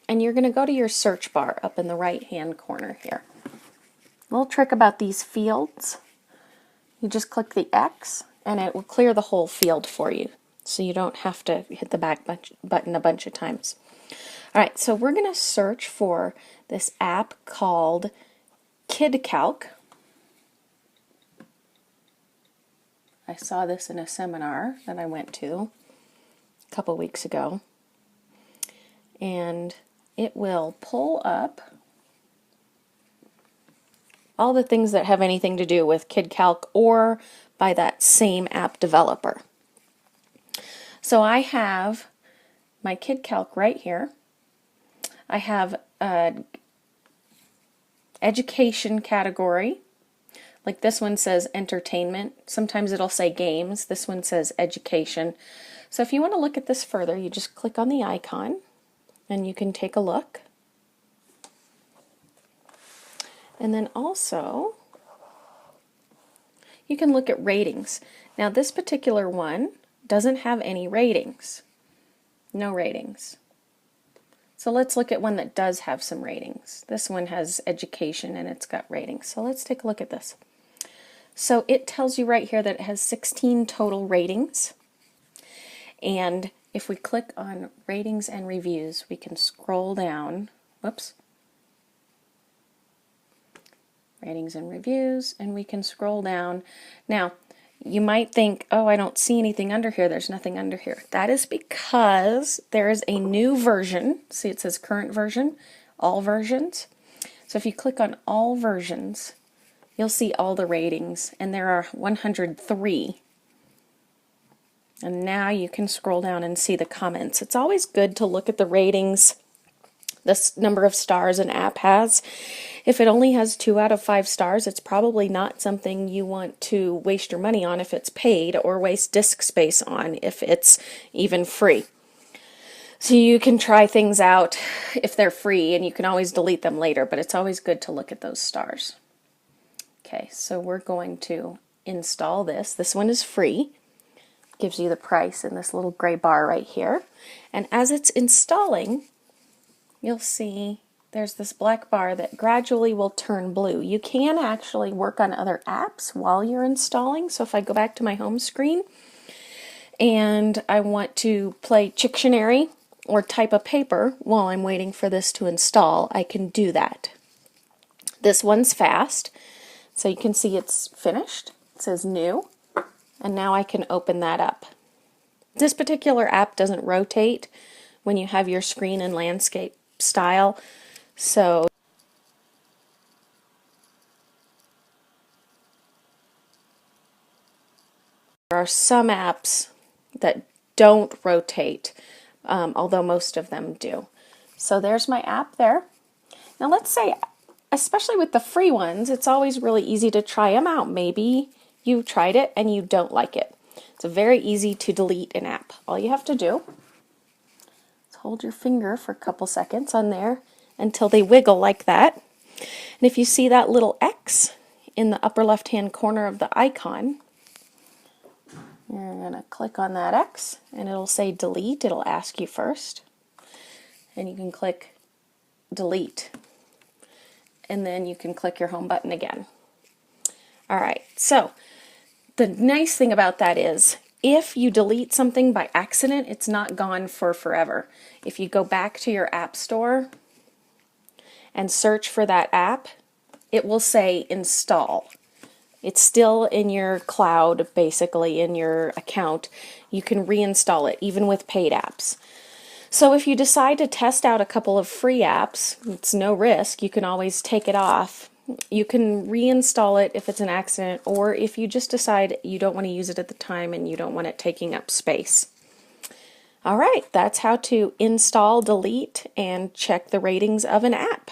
and you're going to go to your search bar up in the right hand corner here. Little trick about these fields, you just click the X and it will clear the whole field for you, so you don't have to hit the back button a bunch of times. Alright, so we're going to search for this app called KidCalc. I saw this in a seminar that I went to a couple weeks ago, and it will pull up all the things that have anything to do with KidCalc or by that same app developer. So I have my KidCalc right here. I have an education category. Like this one says entertainment. Sometimes it'll say games. This one says education. So if you want to look at this further, you just click on the icon and you can take a look. And then also, you can look at ratings. Now this particular one doesn't have any ratings. No ratings. So let's look at one that does have some ratings. This one has education and it's got ratings. So let's take a look at this. So it tells you right here that it has 16 total ratings. And if we click on ratings and reviews, we can scroll down. Whoops. Ratings and reviews, and we can scroll down. Now, you might think, oh, I don't see anything under here. There's nothing under here. That is because there is a new version. See, it says current version, all versions. So if you click on all versions, you'll see all the ratings, and there are 103. And now you can scroll down and see the comments. It's always good to look at the ratings, this number of stars an app has. If it only has 2 out of 5 stars, it's probably not something you want to waste your money on if it's paid, or waste disk space on if it's even free. So you can try things out if they're free, and you can always delete them later, but it's always good to look at those stars. Okay, so we're going to install this. This one is free. Gives you the price in this little gray bar right here. And as it's installing, you'll see there's this black bar that gradually will turn blue. You can actually work on other apps while you're installing. So if I go back to my home screen and I want to play Pictionary or type a paper while I'm waiting for this to install, I can do that. This one's fast, so you can see it's finished. It says new, and now I can open that up. This particular app doesn't rotate when you have your screen in landscape style, so there are some apps that don't rotate, although most of them do. So there's my app there. Now let's say, especially with the free ones, it's always really easy to try them out. Maybe you tried it and you don't like it. It's very easy to delete an app. All you have to do is hold your finger for a couple seconds on there until they wiggle like that. And if you see that little X in the upper left hand corner of the icon, you're going to click on that X and it'll say delete. It'll ask you first. And you can click delete. And then you can click your home button again. Alright, so the nice thing about that is if you delete something by accident, it's not gone for forever. If you go back to your app store and search for that app, it will say install. It's still in your cloud, basically in your account. You can reinstall it even with paid apps. So if you decide to test out a couple of free apps, it's no risk. You can always take it off. You can reinstall it if it's an accident, or if you just decide you don't want to use it at the time and you don't want it taking up space. Alright, that's how to install, delete, and check the ratings of an app.